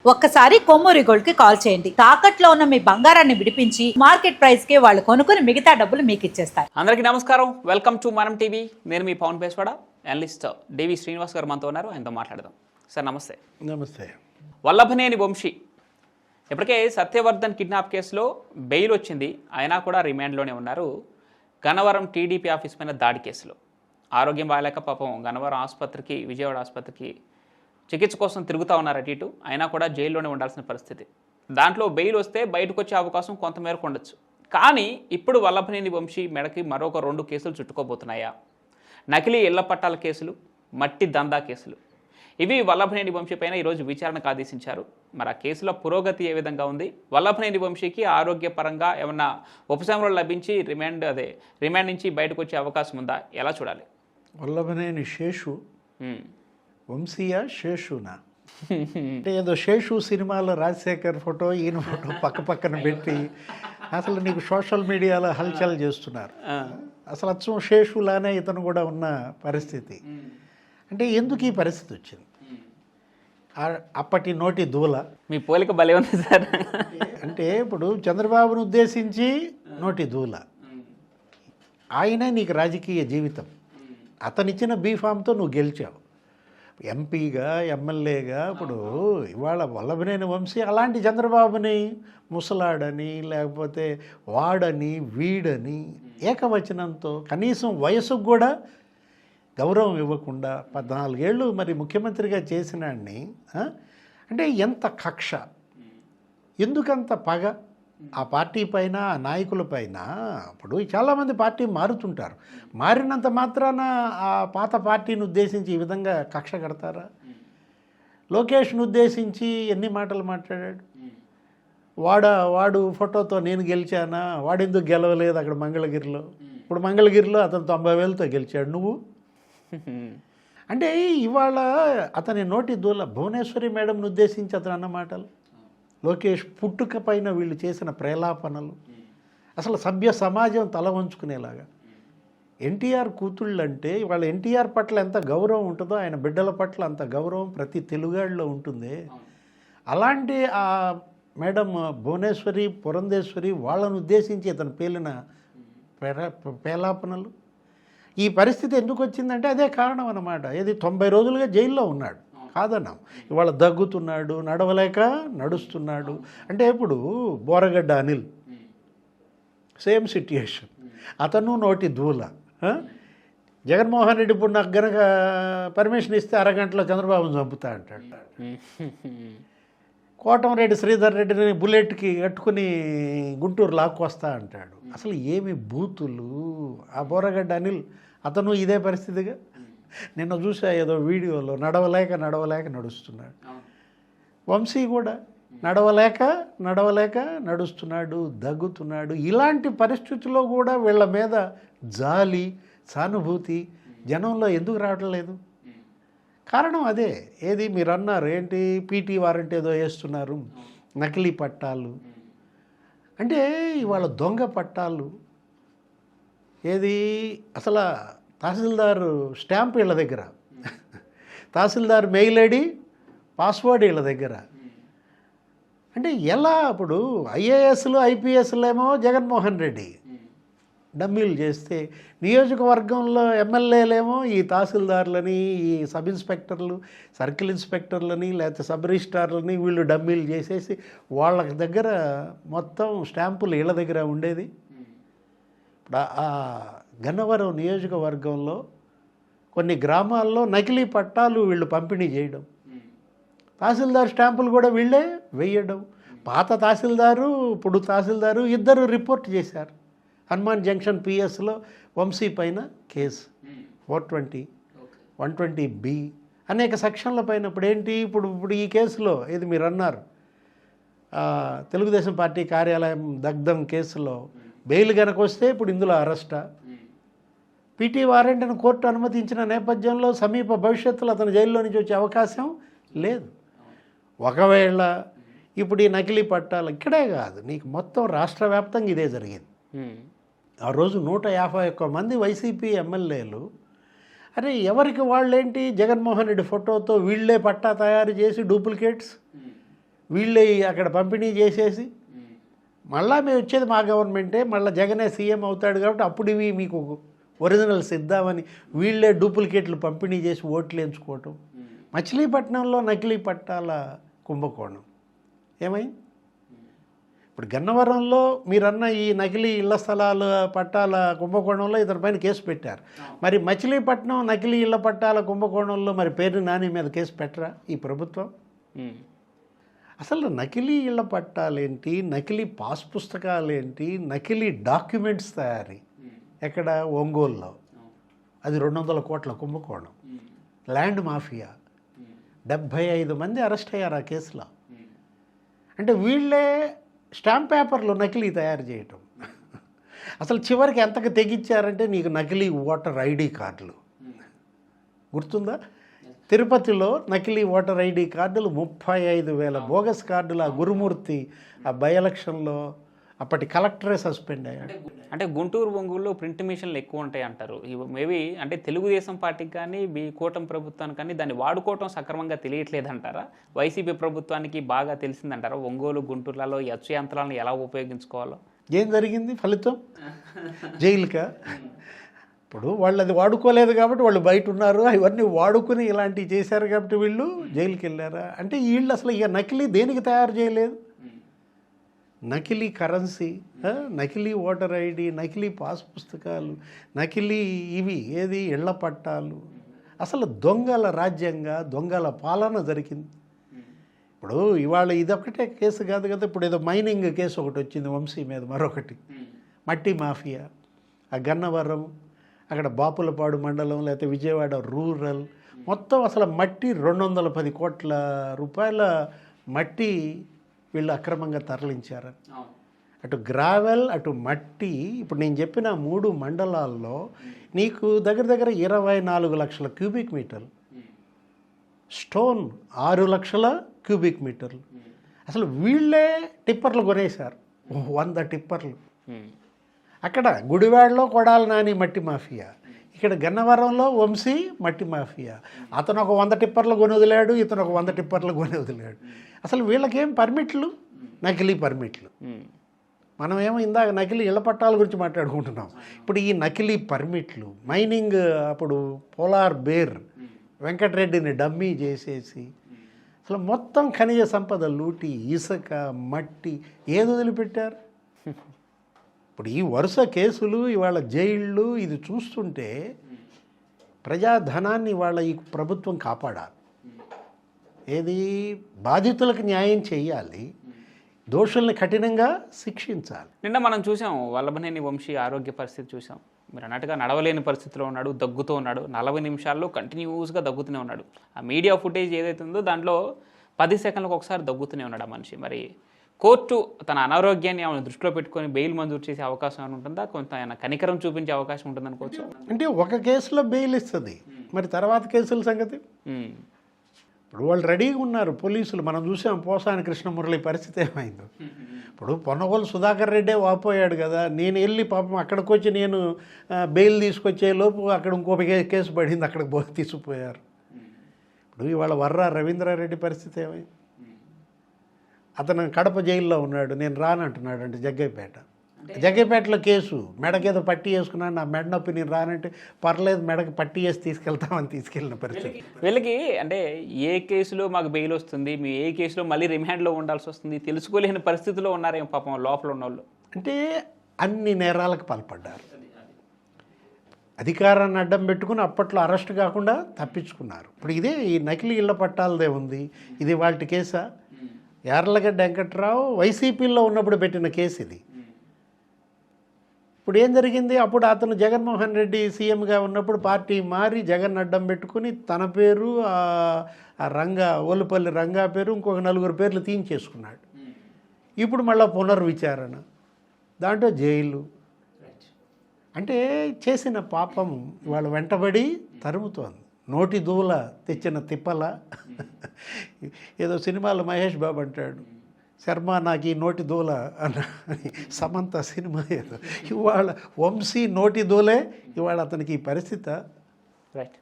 ఒక్కసారి కొమ్మూరి గోల్డ్ కి కాల్ చేయండి. తాకట్లో ఉన్న మీ బంగారాన్ని విడిపించి మార్కెట్ ప్రైస్ కి వాళ్ళు కొనుక్కుని మిగతా డబ్బులు మీకు ఇచ్చేస్తారు. అందరికీ నమస్కారం. వెల్కమ్ టు మనం టీవీ. నేను మీ పవన్ పేస్వాడ, అనలిస్ట్ డివి శ్రీనివాస్ గారు మనతో ఉన్నారు. ఆయనతో మాట్లాడదాం. సార్ నమస్తే. నమస్తే. వల్లభనేని వంశీ ఇప్పటికే సత్యవర్ధన్ కిడ్నాప్ కేసులో బెయిల్ వచ్చింది, అయినా కూడా రిమాండ్లోనే ఉన్నారు. గన్నవరం టీడీపీ ఆఫీస్ పైన దాడి కేసులో ఆరోగ్యం బాగాలేక పాపం గన్నవరం ఆసుపత్రికి, విజయవాడ ఆసుపత్రికి చికిత్స కోసం తిరుగుతూ ఉన్నారు అటు ఇటు, అయినా కూడా జైల్లోనే ఉండాల్సిన పరిస్థితి. దాంట్లో బెయిల్ వస్తే బయటకు వచ్చే అవకాశం కొంతమేరకు ఉండొచ్చు. కానీ ఇప్పుడు వల్లభనేని వంశీ మెడకి మరొక 2 కేసులు చుట్టుకోబోతున్నాయా? నకిలీ ఇళ్ల పట్టాల కేసులు, మట్టి దందా కేసులు. ఇవి వల్లభనేని వంశీ పైన ఈరోజు విచారణకు ఆదేశించారు. మరి ఆ కేసుల పురోగతి ఏ విధంగా ఉంది? వల్లభనేని వంశీకి ఆరోగ్యపరంగా ఏమన్నా ఉపశమనం లభించి రిమాండ్ నుంచి బయటకు వచ్చే అవకాశం ఉందా? ఎలా చూడాలి? వల్లభనేని శేషు వంశీయ శేషునా అంటే ఏదో శేషు సినిమాలో రాజశేఖర్ ఫోటో ఈయన ఫోటో పక్క పక్కన పెట్టి అసలు నీకు సోషల్ మీడియాలో హల్చల్ చేస్తున్నారు. అసలు అచ్చం శేషులానే ఇతను కూడా ఉన్న పరిస్థితి. అంటే ఎందుకు ఈ పరిస్థితి వచ్చింది? అప్పటి నోటి దూల. మీ పోలిక భలే ఉంది సార్. అంటే ఇప్పుడు చంద్రబాబును ఉద్దేశించి నోటి దూల. ఆయనే నీకు రాజకీయ జీవితం. అతనిచ్చిన బీఫామ్తో నువ్వు గెలిచావు ఎంపీగా, ఎమ్మెల్యేగా. ఇప్పుడు ఇవాళ వల్లభనేని వంశీ అలాంటి చంద్రబాబుని ముసలాడని, లేకపోతే వాడని, వీడని ఏకవచనంతో కనీసం వయసుకు కూడా గౌరవం ఇవ్వకుండా 14 ఏళ్ళు మరి ముఖ్యమంత్రిగా చేసినాడిని. అంటే ఎంత కక్ష, ఎందుకంత పగ ఆ పార్టీ పైన, ఆ నాయకుల పైన. ఇప్పుడు చాలామంది పార్టీ మారుతుంటారు, మారినంత మాత్రాన ఆ పాత పార్టీని ఉద్దేశించి ఈ విధంగా కక్ష కడతారా? లోకేష్ను ఉద్దేశించి ఎన్ని మాటలు మాట్లాడాడు. వాడు ఫోటోతో నేను గెలిచానా, వాడెందుకు గెలవలేదు అక్కడ మంగళగిరిలో. ఇప్పుడు మంగళగిరిలో అతను 90,000తో గెలిచాడు, నువ్వు. అంటే ఇవాళ అతని నోటి దూల. భువనేశ్వరి మేడంను ఉద్దేశించి అతను అన్న మాటలు, లోకేష్ పుట్టుక పైన వీళ్ళు చేసిన ప్రేలాపనలు, అసలు సభ్య సమాజం తల వంచుకునేలాగా. ఎన్టీఆర్ కూతుళ్ళు అంటే ఇవాళ ఎన్టీఆర్ పట్ల ఎంత గౌరవం ఉంటుందో ఆయన బిడ్డల పట్ల అంత గౌరవం ప్రతి తెలుగాడిలో ఉంటుంది. అలాంటి ఆ మేడం భువనేశ్వరి, పురంధేశ్వరి వాళ్ళను ఉద్దేశించి ఇతను పేలిన ప్రేలాపనలు. ఈ పరిస్థితి ఎందుకు వచ్చిందంటే అదే కారణం అన్నమాట. ఏది 90 రోజులుగా జైల్లో ఉన్నాడు కాదన్నాం. ఇవాళ దగ్గుతున్నాడు, నడవలేక నడుస్తున్నాడు. అంటే ఇప్పుడు బోరగడ్డ అనిల్ సేమ్ సిట్యుయేషన్, అతను నోటి దూల. జగన్మోహన్ రెడ్డి ఇప్పుడు నాకు గనక పర్మిషన్ ఇస్తే అరగంటలో చంద్రబాబును చంపుతా అంటాడు. కోటంరెడ్డి శ్రీధర్ రెడ్డిని బుల్లెట్కి కట్టుకుని గుంటూరు లాక్కొస్తా అంటాడు. అసలు ఏమి బూతులు. ఆ బోరగడ్డ అనిల్ అతను ఇదే పరిస్థితిగా. నిన్న చూసా ఏదో వీడియోలో, నడవలేక నడుస్తున్నాడు. వంశీ కూడా నడవలేక నడుస్తున్నాడు, దగ్గుతున్నాడు. ఇలాంటి పరిస్థితుల్లో కూడా వీళ్ళ మీద జాలి, సానుభూతి జనంలో ఎందుకు రావటం లేదు? కారణం అదే. ఏది మీరు అన్నారు ఏంటి, పీటీ వారెంట్ ఏదో వేస్తున్నారు, నకిలీ పట్టాలు. అంటే ఇవాళ దొంగ పట్టాలు. ఏది అసలు తహసీల్దార్ స్టాంప్ వీళ్ళ దగ్గర, తహసీల్దార్ మెయిల్ ఐడి, పాస్వర్డ్ వీళ్ళ దగ్గర. అంటే ఎలా? ఇప్పుడు ఐఏఎస్లు, ఐపీఎస్లు ఏమో జగన్మోహన్ రెడ్డి డమ్మీలు చేస్తే, నియోజకవర్గంలో ఎమ్మెల్యేలేమో ఈ తహసీల్దార్లని, ఈ సబ్ ఇన్స్పెక్టర్లు, సర్కిల్ ఇన్స్పెక్టర్లని, లేకపోతే సబ్ రిజిస్ట్రార్లని వీళ్ళు డమ్మీలు చేసేసి వాళ్ళ దగ్గర మొత్తం స్టాంపులు వీళ్ళ దగ్గర ఉండేది. ఇప్పుడు ఆ గన్నవరం నియోజకవర్గంలో కొన్ని గ్రామాల్లో నకిలీ పట్టాలు వీళ్ళు పంపిణీ చేయడం, తహసీల్దార్ స్టాంపులు కూడా వీళ్ళే వేయడం. పాత తహసీల్దారు, ఇప్పుడు తహసీల్దారు ఇద్దరు రిపోర్ట్ చేశారు. హనుమాన్ జంక్షన్ పిఎస్లో వంశీ పైన కేసు 420, 120B అనేక సెక్షన్ల పైన. ఇప్పుడు ఏంటి, ఇప్పుడు ఈ కేసులో ఏది మీరు అన్నారు, తెలుగుదేశం పార్టీ కార్యాలయం దగ్ధం కేసులో బెయిల్ కనుక వస్తే ఇప్పుడు ఇందులో అరెస్టా? పీటీ వారెంట్ను కోర్టు అనుమతించిన నేపథ్యంలో సమీప భవిష్యత్తులో అతను జైల్లో నుంచి వచ్చే అవకాశం లేదు. ఒకవేళ ఇప్పుడు ఈ నకిలీ పట్టాలు ఇక్కడే కాదు, నీకు మొత్తం రాష్ట్ర వ్యాప్తంగా ఇదే జరిగింది. ఆ రోజు 151 మంది వైసీపీ ఎమ్మెల్యేలు అరే ఎవరికి వాళ్ళేంటి జగన్మోహన్ రెడ్డి ఫోటోతో వీళ్ళే పట్టా తయారు చేసి డూప్లికేట్స్ వీళ్ళే అక్కడ పంపిణీ చేసేసి మళ్ళా మేము వచ్చేది మా గవర్నమెంటే, మళ్ళీ జగనే సీఎం అవుతాడు కాబట్టి అప్పుడు ఇవి మీకు ఒరిజినల్స్ ఇద్దామని వీళ్ళే డూప్లికేట్లు పంపిణీ చేసి ఓట్లు ఎంచుకోవటం. మచిలీపట్నంలో నకిలీ పట్టాల కుంభకోణం ఏమైంది? ఇప్పుడు గన్నవరంలో మీరన్న ఈ నకిలీ ఇళ్ల స్థలాల పట్టాల కుంభకోణంలో ఇతని పైన కేసు పెట్టారు. మరి మచిలీపట్నం నకిలీ ఇళ్ల పట్టాల కుంభకోణంలో మరి పేరు నాని మీద కేసు పెట్టరా ఈ ప్రభుత్వం? అసలు నకిలీ ఇళ్ల పట్టాలేంటి, నకిలీ పాస్ పుస్తకాలేంటి, నకిలీ డాక్యుమెంట్స్ తయారీ ఎక్కడ? ఒంగోలులో అది 200 కోట్ల కుంభకోణం, ల్యాండ్ మాఫియా. 75 మంది అరెస్ట్ అయ్యారు ఆ కేసులో. అంటే వీళ్ళే స్టాంప్ పేపర్లు నకిలీ తయారు చేయటం. అసలు చివరికి ఎంతకు తెగించారంటే నీకు నకిలీ ఓటర్ ఐడి కార్డులు గుర్తుందా? తిరుపతిలో నకిలీ ఓటర్ ఐడి కార్డులు 35,000 బోగస్ కార్డులు. ఆ గురుమూర్తి ఆ బై ఎలక్షన్లో అప్పటి కలెక్టరే సస్పెండ్ అయ్యాడు. అంటే గుంటూరు ఒంగోలులో ప్రింట్ మిషన్లు ఎక్కువ ఉంటాయి అంటారు. మేబీ అంటే తెలుగుదేశం పార్టీకి కానీ కూటమి ప్రభుత్వానికి కానీ దాన్ని వాడుకోవటం సక్రమంగా తెలియట్లేదు అంటారా? వైసీపీ ప్రభుత్వానికి బాగా తెలిసిందంటారా ఒంగోలు గుంటూరులలో ఈ అచ్చు యంత్రాలను ఎలా ఉపయోగించుకోవాలో? ఏం జరిగింది ఫలితం? జైలుకా? ఇప్పుడు వాళ్ళు అది వాడుకోలేదు కాబట్టి వాళ్ళు బయట ఉన్నారు. ఇవన్నీ వాడుకుని ఇలాంటివి చేశారు కాబట్టి వీళ్ళు జైలుకి వెళ్ళారా? అంటే వీళ్ళు అసలు ఇక నకిలీ దేనికి తయారు చేయలేదు? నకిలీ కరెన్సీ, నకిలీ ఓటర్ ఐడి, నకిలీ పాస్ పుస్తకాలు, నకిలీ ఇవి ఏది ఇళ్ల పట్టాలు. అసలు దొంగల రాజ్యంగా దొంగల పాలన జరిగింది. ఇప్పుడు ఇవాళ ఇదొకటే కేసు కాదు కదా, ఇప్పుడు ఏదో మైనింగ్ కేసు ఒకటి వచ్చింది వంశీ మీద, మరొకటి మట్టి మాఫియా. ఆ గన్నవరం అక్కడ బాపులపాడు మండలం లేకపోతే విజయవాడ రూరల్ మొత్తం అసలు మట్టి 210 కోట్ల రూపాయల మట్టి వీళ్ళు అక్రమంగా తరలించారు. అటు గ్రావెల్ అటు మట్టి. ఇప్పుడు నేను చెప్పిన 3 మండలాల్లో నీకు దగ్గర దగ్గర 24 లక్షల క్యూబిక్ మీటర్లు, స్టోన్ 6 లక్షల క్యూబిక్ మీటర్లు. అసలు వీళ్ళే టిప్పర్లు కొనేశారు, 100 టిప్పర్లు. అక్కడ గుడివాడలో కొడాలి నాని మట్టి మాఫియా, ఇక్కడ గన్నవరంలో వంశీ మట్టి మాఫియా. అతను ఒక 100 టిప్పర్లు కొని వదిలాడు, ఇతను ఒక 100 టిప్పర్లు కొని వదిలాడు. అసలు వీళ్ళకేం పర్మిట్లు? నకిలీ పర్మిట్లు. మనమేమో ఇందాక నకిలీ ఇళ్ల పట్టాల గురించి మాట్లాడుకుంటున్నాం. ఇప్పుడు ఈ నకిలీ పర్మిట్లు, మైనింగ్ అప్పుడు పోలార్ బేర్ వెంకటరెడ్డిని డమ్మీ చేసేసి అసలు మొత్తం ఖనిజ సంపద లూటి, ఇసుక మట్టి ఏది వదిలిపెట్టారు? ఇప్పుడు ఈ వరుస కేసులు ఇవాళ జైళ్ళు ఇది చూస్తుంటే ప్రజాధనాన్ని ఇవాళ ఈ ప్రభుత్వం కాపాడాలి. ఏది బాధితులకు న్యాయం చేయాలి, దోషుల్ని కఠినంగా శిక్షించాలి. నిన్న మనం చూసాం వల్లభనేని వంశీ ఆరోగ్య పరిస్థితి చూసాం. మీరు అన్నట్టుగా నడవలేని పరిస్థితిలో ఉన్నాడు, దగ్గుతూ ఉన్నాడు. 40 నిమిషాల్లో కంటిన్యూస్గా దగ్గుతూనే ఉన్నాడు. ఆ మీడియా ఫుటేజ్ ఏదైతే ఉందో దాంట్లో 10 సెకండ్లకు ఒకసారి దగ్గుతూనే ఉన్నాడు ఆ మనిషి. మరి కోర్టు తన అనారోగ్యాన్ని ఆమెను దృష్టిలో పెట్టుకొని బెయిల్ మంజూరు చేసే అవకాశం ఏమైనా ఉంటుందా? కొంత ఆయన కనికరం చూపించే అవకాశం ఉంటుంది అనుకోవచ్చు. అంటే ఒక కేసులో బెయిల్ ఇస్తుంది, మరి తర్వాత కేసుల సంగతి? ఇప్పుడు వాళ్ళు రెడీగా ఉన్నారు పోలీసులు. మనం చూసాం పోసాని కృష్ణమురళి పరిస్థితి ఏమైందో. ఇప్పుడు పొన్నగోలు సుధాకర్ రెడ్డే వాపోయాడు కదా, నేను వెళ్ళి పాపం అక్కడికి వచ్చి నేను బెయిల్ తీసుకొచ్చే లోపు అక్కడ ఇంకో కేసు పడింది, అక్కడికి తీసుకుపోయారు. ఇప్పుడు ఇవాళ వర్రా రవీంద్రారెడ్డి పరిస్థితి ఏమైంది? అతను కడప జైల్లో ఉన్నాడు, నేను రానంటున్నాడు. అంటే జగ్గైపేటలో కేసు మెడకేదో పట్టి వేసుకున్నాడు, నా మెడ నొప్పి నేను రానంటే పర్లేదు మెడకి పట్టి వేసి తీసుకెళ్తామని తీసుకెళ్ళిన పరిస్థితి. వీళ్ళకి అంటే ఏ కేసులో మాకు బెయిల్ వస్తుంది, మీ ఏ కేసులో మళ్ళీ రిమాండ్లో ఉండాల్సి వస్తుంది తెలుసుకోలేని పరిస్థితిలో ఉన్నారేమో పాపం లోపల ఉన్న వాళ్ళు. అంటే అన్ని నేరాలకు పాల్పడ్డారు. అధికారాన్ని అడ్డం పెట్టుకుని అప్పట్లో అరెస్ట్ కాకుండా తప్పించుకున్నారు. ఇప్పుడు ఇదే ఈ నకిలీ ఇళ్ల పట్టాలదే ఉంది. ఇది వాళ్ళ కేసా? యార్లగడ్డ వెంకట్రావు వైసీపీలో ఉన్నప్పుడు పెట్టిన కేసు ఇది. ఇప్పుడు ఏం జరిగింది? అప్పుడు అతను జగన్మోహన్ రెడ్డి సీఎంగా ఉన్నప్పుడు పార్టీ మారి జగన్ అడ్డం పెట్టుకుని తన పేరు ఓలుపల్లి రంగా పేరు ఇంకొక 4 పేర్లు తీయించేసుకున్నాడు. ఇప్పుడు మళ్ళీ పునర్విచారణ, దాంట్లో జైలు. అంటే చేసిన పాపం వాళ్ళ వెంటబడి తరుముతోంది. నోటి దూల తెచ్చిన తిప్పల. ఏదో సినిమాలో మహేష్ బాబు అంటాడు, శర్మ నాకు ఈ నోటి దూల అన్న సమంత సినిమా ఏదో. ఇవాళ వంశీ నోటి దూలే ఇవాళ అతనికి ఈ పరిస్థితి. రైట్,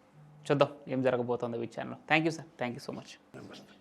చూద్దాం ఏం జరగబోతుందో విచారణలో. Thank you sir, thank you so much. నమస్తే.